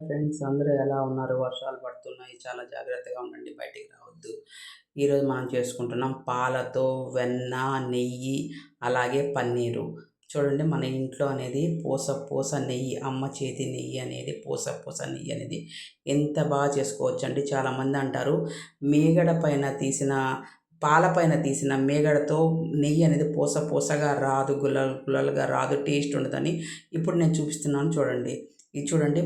Friends అందరూ ఎలా ఉన్నారు? వర్షాలు పడుతున్నాయి. చాలా జాగ్రత్తగా ఉండండి. బయటికి రావద్దు. ఈరోజు మనం చేసుకుంటున్నాం పాలతో వెన్న, నెయ్యి, అలాగే పన్నీరు. చూడండి మన ఇంట్లో అనేది పూస పూస నెయ్యి, అమ్మ చేతి నెయ్యి అనేది పూస పూస నెయ్యి అనేది ఎంత బాగా చేసుకోవచ్చండి. చాలామంది అంటారు మీగడ పైన తీసిన పాల పైన తీసిన మీగడతో నెయ్యి అనేది పూస పూసగా రాదు, గుల్లలు గుల్లలుగా రాదు, టేస్ట్ ఉండదని. ఇప్పుడు నేను చూపిస్తున్నాను చూడండి. ఇది చూడండి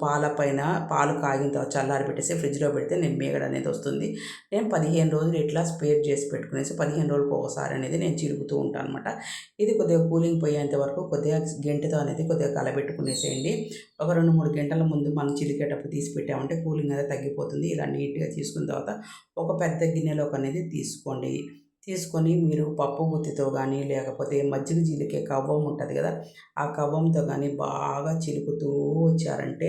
పాల పైన పాలు కాగిన తర్వాత చల్లారి పెట్టేసి ఫ్రిడ్జ్లో పెడితే నేను మీగడ అనేది వస్తుంది. నేను 15 రోజులు ఇట్లా స్పేర్ చేసి పెట్టుకునేసి 15 రోజులకు ఒకసారి అనేది నేను చిలుకుతూ ఉంటాను అనమాట. ఇది కొద్దిగా కూలింగ్ పోయేంత వరకు కొద్దిగా గెంటెతో అనేది కొద్దిగా కలబెట్టుకునేసేయండి. ఒక 2-3 గంటల ముందు మనం చిలికేటప్పుడు తీసి పెట్టామంటే కూలింగ్ అనేది తగ్గిపోతుంది. ఇలా నీట్గా తీసుకున్న తర్వాత ఒక పెద్ద గిన్నెలోకి అనేది తీసుకోండి. తీసుకొని మీరు పప్పు గుత్తితో కానీ లేకపోతే మజ్జిగ జీలికే కవ్వం ఉంటుంది కదా, ఆ కవ్వంతో కానీ బాగా చిలుకుతూ వచ్చారంటే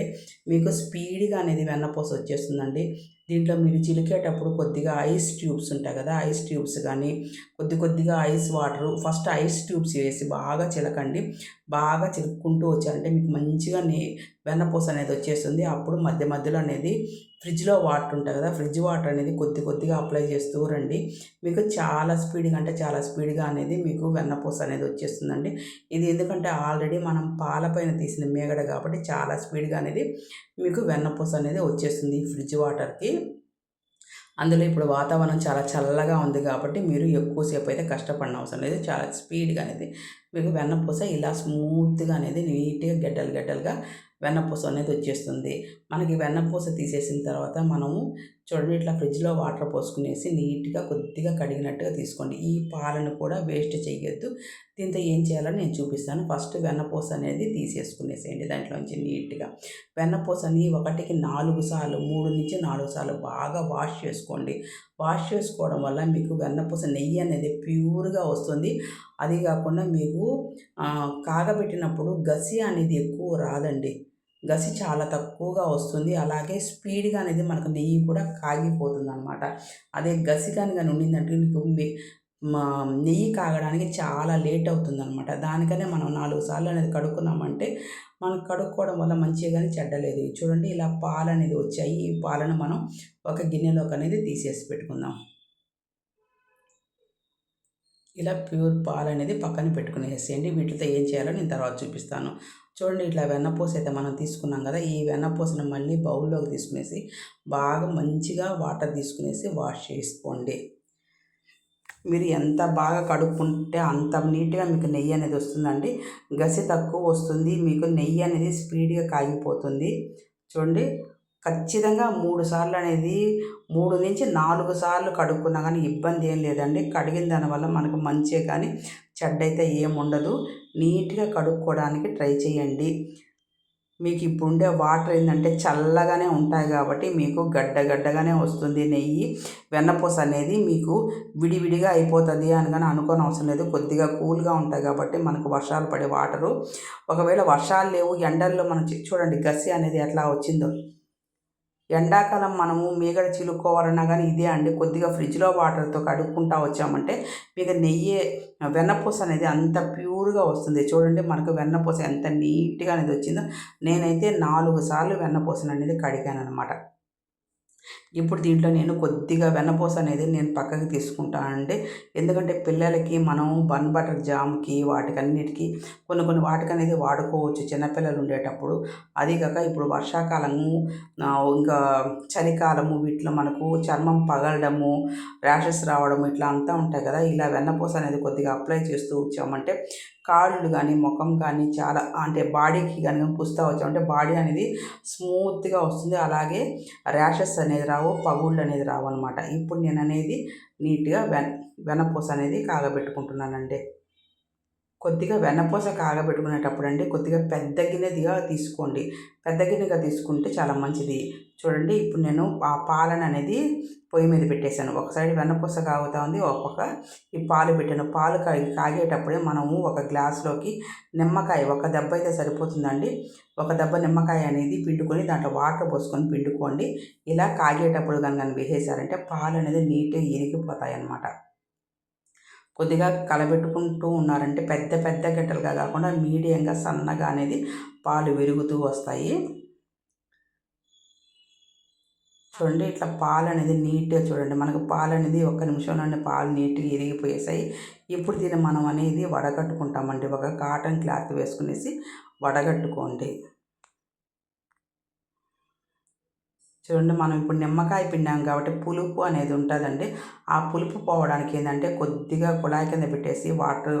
మీకు స్పీడ్గా అనేది వెన్నపూస వచ్చేస్తుందండి. దీంట్లో మీరు చిలికేటప్పుడు కొద్దిగా ఐస్ ట్యూబ్స్ ఉంటాయి కదా, ఐస్ ట్యూబ్స్ కానీ కొద్దిగా ice water first ice tubes వేసి బాగా చిలకండి. బాగా చిలుక్కుంటూ వచ్చారంటే మీకు మంచిగా వెన్నపూస అనేది వచ్చేస్తుంది. అప్పుడు మధ్య మధ్యలో అనేది ఫ్రిడ్జ్లో వాటర్ ఉంటాయి కదా, ఫ్రిడ్జ్ వాటర్ అనేది కొద్దిగా అప్లై చేస్తూ రండి. మీకు చాలా స్పీడ్గా అంటే చాలా స్పీడ్గా అనేది మీకు వెన్నపూస అనేది వచ్చేస్తుందండి. ఇది ఎందుకంటే ఆల్రెడీ మనం పాల పైన తీసిన మీగడ కాబట్టి చాలా స్పీడ్గా అనేది మీకు వెన్నపూస అనేది వచ్చేస్తుంది ఈ ఫ్రిడ్జ్ వాటర్కి. అందులో ఇప్పుడు వాతావరణం చాలా చల్లగా ఉంది కాబట్టి మీరు ఎక్కువసేపు అయితే కష్టపడిన అవసరం లేదు. చాలా స్పీడ్గా అనేది మీకు వెన్నపూస ఇలా స్మూత్గా అనేది నీట్గా గడ్డలుగా వెన్నపూస అనేది వచ్చేస్తుంది. మనకి వెన్నపూస తీసేసిన తర్వాత మనము చూడండి ఇట్లా ఫ్రిడ్జ్లో వాటర్ పోసుకునేసి నీట్గా కొద్దిగా కడిగినట్టుగా తీసుకోండి. ఈ పాలను కూడా వేస్ట్ చేయొద్దు. దీంతో ఏం చేయాలో నేను చూపిస్తాను. ఫస్ట్ వెన్నపూస అనేది తీసేసుకునేసేయండి దాంట్లోంచి నీట్గా. వెన్నపూసని 1-4 సార్లు 3-4 సార్లు బాగా వాష్ చేసుకోండి. వాష్ చేసుకోవడం వల్ల మీకు వెన్నపూస నెయ్యి అనేది ప్యూర్గా వస్తుంది. అది కాకుండా మీకు కాగబెట్టినప్పుడు గసి అనేది ఎక్కువ రాదండి. గసి చాలా తక్కువగా వస్తుంది. అలాగే స్పీడ్గా అనేది మనకు నెయ్యి కూడా కాగిపోతుంది అనమాట. అదే గసి కానీ ఉండిందంటే మీకు నెయ్యి కాగడానికి చాలా లేట్ అవుతుందనమాట. దానికనే మనం 4 సార్లు అనేది కడుక్కున్నామంటే మనం కడుక్కోవడం వల్ల మంచిగా కానీ చెడ్డలేదు. చూడండి ఇలా పాలు అనేది వచ్చాయి. ఈ పాలను మనం ఒక గిన్నెలోకి అనేది తీసేసి పెట్టుకుందాం. ఇలా ప్యూర్ పాలు అనేది పక్కన పెట్టుకునేసేయండి. వీటితో ఏం చేయాలో నేను తర్వాత చూపిస్తాను. చూడండి ఇట్లా వెన్నపూస అయితే మనం తీసుకున్నాం కదా, ఈ వెన్నపూసను మళ్ళీ బౌల్లోకి తీసుకునేసి బాగా మంచిగా వాటర్ తీసుకునేసి వాష్ చేసుకోండి. మీరు ఎంత బాగా కడుక్కుంటే అంత నీట్గా మీకు నెయ్యి అనేది వస్తుందండి. గసి తక్కువ వస్తుంది, మీకు నెయ్యి అనేది స్పీడ్గా కాగిపోతుంది. చూడండి ఖచ్చితంగా 3 సార్లు అనేది 3-4 సార్లు కడుక్కున్నా కానీ ఇబ్బంది ఏం లేదండి. కడిగిన దానివల్ల మనకు మంచే కానీ చెడ్డైతే ఏముండదు. నీట్గా కడుక్కోవడానికి ట్రై చేయండి. మీకు ఇప్పుడుండే వాటర్ ఏంటంటే చల్లగానే ఉంటాయి కాబట్టి మీకు గడ్డగానే వస్తుంది నెయ్యి. వెన్నపూస అనేది మీకు విడివిడిగా అయిపోతుంది అని కానీ అనుకోని అవసరం లేదు. కొద్దిగా కూల్గా ఉంటాయి కాబట్టి మనకు వర్షాలు పడే వాటరు, ఒకవేళ వర్షాలు లేవు ఎండల్లో మనం చూడండి గసి అనేది ఎట్లా వచ్చిందో. ఎండాకాలం మనము మీగడ చిలుక్కోవాలన్నా కానీ ఇదే అండి. కొద్దిగా ఫ్రిడ్జ్లో వాటర్తో కడుక్కుంటా వచ్చామంటే మీకు నెయ్యి వెన్నపూస అనేది అంత ప్యూర్గా వస్తుంది. చూడండి మనకు వెన్నపూస ఎంత నీట్గా అనేది వచ్చిందో. నేనైతే 4 సార్లు వెన్నపూసను అనేది కడిగాను అనమాట. ఇప్పుడు దీంట్లో నేను కొద్దిగా వెన్నపూస అనేది నేను పక్కకి తీసుకుంటానండి. ఎందుకంటే పిల్లలకి మనం బన్ బటర్ జామ్కి వాటికన్నిటికీ కొన్ని వాటికనేది వాడుకోవచ్చు చిన్నపిల్లలు ఉండేటప్పుడు. అది కాక ఇప్పుడు వర్షాకాలము ఇంకా చలికాలము వీటిలో మనకు చర్మం పగలడము, ర్యాషెస్ రావడము ఇట్లా అంతా ఉంటాయి కదా. ఇలా వెన్నపూస అనేది కొద్దిగా అప్లై చేస్తూ వచ్చామంటే కాళ్ళు కానీ ముఖం కానీ చాలా అంటే బాడీకి కానీ పూస్తూ వచ్చామంటే బాడీ అనేది స్మూత్గా వస్తుంది. అలాగే ర్యాషెస్ అనేది రావు, పగుళ్ళు అనేది రావు అనమాట. ఇప్పుడు నేను అనేది నీట్గా వెన్నపూస అనేది కాగబెట్టుకుంటున్నానండి. కొద్దిగా వెన్నపూస కాగబెట్టుకునేటప్పుడు అండి కొద్దిగా పెద్ద గిన్నెదిగా తీసుకోండి. పెద్ద గిన్నెగా తీసుకుంటే చాలా మంచిది. చూడండి ఇప్పుడు నేను ఆ పాలను అనేది పొయ్యి మీద పెట్టేశాను. ఒక సైడ్ వెన్నపూస కాగుతూ ఉంది, ఒక పక్క ఈ పాలు పెట్టాను. పాలు కాగేటప్పుడే మనము ఒక గ్లాస్లోకి నిమ్మకాయ, ఒక దెబ్బ అయితే సరిపోతుందండి. ఒక దెబ్బ నిమ్మకాయ అనేది పిండుకొని దాంట్లో వాటర్ పోసుకొని పిండుకోండి. ఇలా కాగేటప్పుడు కనుక వేసేసారంటే పాలు అనేది నీట్గా ఇరిగిపోతాయి అన్నమాట. కొద్దిగా కలబెట్టుకుంటూ ఉన్నారంటే పెద్ద గంటలుగా కాకుండా మీడియంగా సన్నగా అనేది పాలు విరుగుతూ వస్తాయి. చూడండి ఇట్లా పాలు అనేది నీట్గా చూడండి, మనకు పాలు అనేది ఒక్క నిమిషంలోనే పాలు నీట్గా ఇరిగిపోయేసాయి. ఇప్పుడు దీన్ని మనం అనేది వడగట్టుకుంటామండి. ఒక కాటన్ క్లాత్ వేసుకునేసి వడగట్టుకోండి. చూడండి మనం ఇప్పుడు నిమ్మకాయ పిండాం కాబట్టి పులుపు అనేది ఉంటుందండి. ఆ పులుపు పోవడానికి ఏంటంటే కొద్దిగా కుళాయి కింద పెట్టేసి వాటర్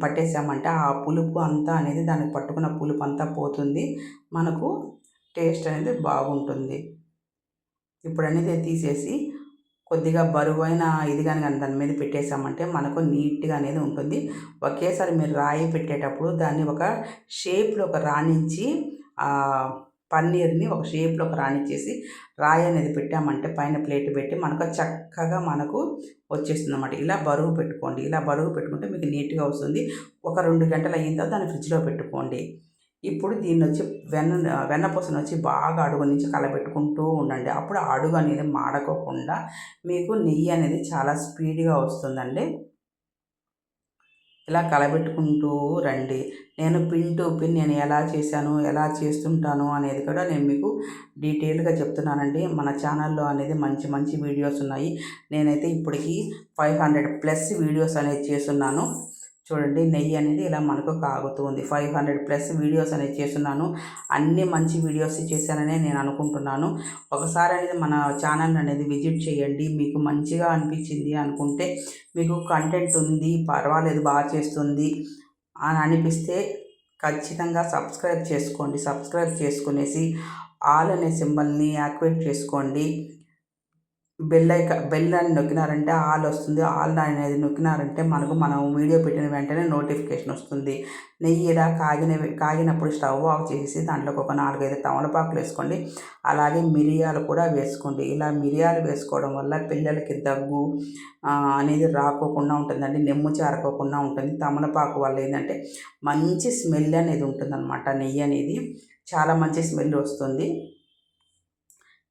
పట్టేసామంటే ఆ పులుపు అంతా అనేది దానికి పట్టుకున్న పులుపు అంతా పోతుంది, మనకు టేస్ట్ అనేది బాగుంటుంది. ఇప్పుడు అనేది తీసేసి కొద్దిగా బరువైన ఇది కానీ దాని మీద పెట్టేసామంటే మనకు నీట్గా అనేది ఉంటుంది. ఒకేసారి మీరు రాయి పెట్టేటప్పుడు దాన్ని ఒక షేప్లోకి రాణించి పన్నీర్ని ఒక షేప్లోకి రాణించేసి రాయి అనేది పెట్టామంటే పైన ప్లేట్ పెట్టి మనకు చక్కగా మనకు వచ్చేస్తుంది అన్నమాట. ఇలా బరువు పెట్టుకోండి. ఇలా బరువు పెట్టుకుంటే మీకు నీట్గా వస్తుంది. ఒక 2 గంటలు అయిన తర్వాత దాన్ని ఫ్రిడ్జ్లో పెట్టుకోండి. ఇప్పుడు దీన్ని వచ్చి వెన్నపూసను వచ్చి బాగా అడుగు నుంచి కలబెట్టుకుంటూ ఉండండి. అప్పుడు అడుగు అనేది మాడకోకుండా మీకు నెయ్యి అనేది చాలా స్పీడ్గా వస్తుందండి. ఇలా కలబెట్టుకుంటూ రండి. నేను పిన్ టు పిన్ నేను ఎలా చేశాను, ఎలా చేస్తుంటాను అనేది కూడా నేను మీకు డీటెయిల్గా చెప్తున్నానండి. మన ఛానల్లో అనేది మంచి మంచి వీడియోస్ ఉన్నాయి. నేనైతే ఇప్పటికీ 500+ వీడియోస్ అనేది చేస్తున్నాను. చూడండి నెయ్యి అనేది ఇలా మనకు కాగుతుంది. 500+ వీడియోస్ అనేది చేస్తున్నాను. అన్ని మంచి వీడియోస్ చేశాననే నేను అనుకుంటున్నాను. ఒకసారి అనేది మన ఛానల్ అనేది విజిట్ చేయండి. మీకు మంచిగా అనిపించింది అనుకుంటే, మీకు కంటెంట్ ఉంది, పర్వాలేదు బాగా చేస్తుంది అని అనిపిస్తే ఖచ్చితంగా సబ్స్క్రైబ్ చేసుకోండి. సబ్స్క్రైబ్ చేసుకునేసి ఆల్ అనే సింబల్ని యాక్టివేట్ చేసుకోండి. బెల్ అని నొక్కినారంటే ఆల్ వస్తుంది. ఆల్ అనేది నొక్కినారంటే మనం వీడియో పెట్టిన వెంటనే నోటిఫికేషన్ వస్తుంది. నెయ్యి ఇలా కాగినప్పుడు స్టవ్ ఆఫ్ చేసి దాంట్లోకి ఒక 4-5 తమలపాకులు వేసుకోండి. అలాగే మిరియాలు కూడా వేసుకోండి. ఇలా మిరియాలు వేసుకోవడం వల్ల పిల్లలకి దగ్గు అనేది రాకోకుండా ఉంటుందండి. నెమ్ము చారకోకుండా ఉంటుంది. తమలపాకు వల్ల ఏంటంటే మంచి స్మెల్ అనేది ఉంటుందన్నమాట. నెయ్యి అనేది చాలా మంచి స్మెల్ వస్తుంది.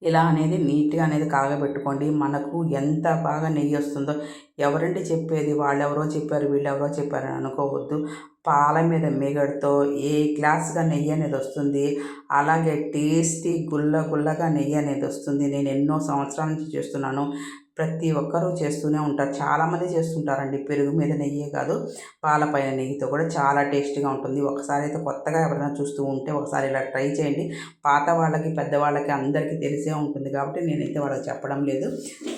ఇలా అనేది నీట్గా అనేది కాగబెట్టుకోండి. మనకు ఎంత బాగా నెయ్యి వస్తుందో ఎవరండి చెప్పేది, వాళ్ళెవరో చెప్పారు వీళ్ళెవరో చెప్పారని అనుకోవద్దు. పాల మీద మీగడతో ఏ గ్లాస్గా నెయ్యి అనేది వస్తుంది. అలాగే టేస్టీ గుల్లగా నెయ్యి అనేది వస్తుంది. నేను ఎన్నో సంవత్సరాల నుంచి చేస్తున్నాను. ప్రతి ఒక్కరూ చేస్తూనే ఉంటారు. చాలామంది చేస్తుంటారండి. పెరుగు మీద నెయ్యే కాదు, పాలపైన నెయ్యితో కూడా చాలా టేస్టీగా ఉంటుంది. ఒకసారి అయితే కొత్తగా ఎవరైనా చూస్తూ ఉంటే ఒకసారి ఇలా ట్రై చేయండి. పాత వాళ్ళకి పెద్దవాళ్ళకి అందరికీ తెలిసే ఉంటుంది కాబట్టి నేనైతే వాళ్ళకి చెప్పడం లేదు.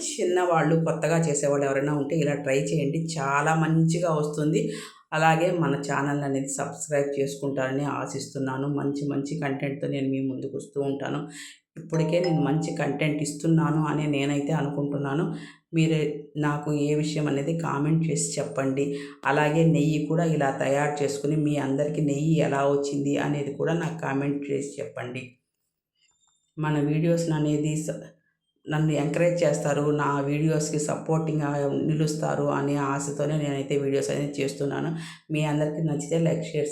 చిన్నవాళ్ళు కొత్తగా చేసేవాళ్ళు ఎవరైనా ఉంటే ఇలా ట్రై చేయండి. చాలా మంచిగా వస్తుంది. అలాగే మన ఛానల్ అనేది సబ్స్క్రైబ్ చేసుకుంటారని ఆశిస్తున్నాను. మంచి మంచి కంటెంట్తో నేను మీ ముందుకు వస్తూ ఉంటాను. ఇప్పటికే నేను మంచి కంటెంట్ ఇస్తున్నాను అని నేనైతే అనుకుంటున్నాను. మీరే నాకు ఏ విషయం అనేది కామెంట్ చేసి చెప్పండి. అలాగే నెయ్యి కూడా ఇలా తయారు చేసుకుని మీ అందరికీ నెయ్యి ఎలా వచ్చింది అనేది కూడా నాకు కామెంట్ చేసి చెప్పండి. మన వీడియోస్ అనేది నన్ను ఎంకరేజ్ చేస్తారు, నా వీడియోస్కి సపోర్టింగ్గా నిలుస్తారు అనే ఆశతోనే నేనైతే వీడియోస్ అనేది చేస్తున్నాను. మీ అందరికీ నచ్చితే లైక్, షేర్,